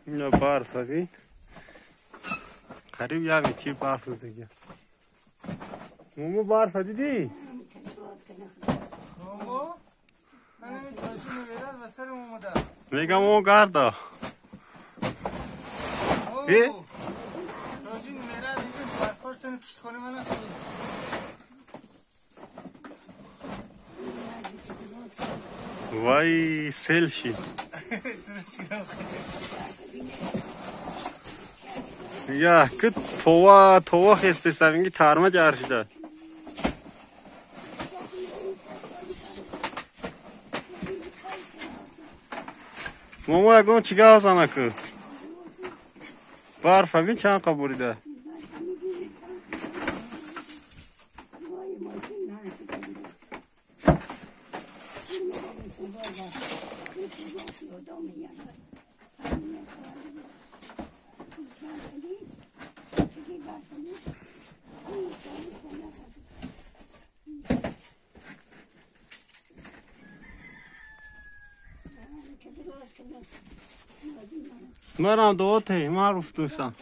اینا برف ببین قریب یه میچی برف دیگه مومو برف دیدی؟ مومو؟ من نمیتونشی نویرد و سر مومو در میگم مومو گرده مومو راجی نویرد اینکه برفار سن پشت خونه من نکنی وای سیل شی یا که توا خسته سوینگی ترمه جرشده مومو اگون چیگه هستانه که برف ببین چند قبوریده مرام دوته معروف دوستم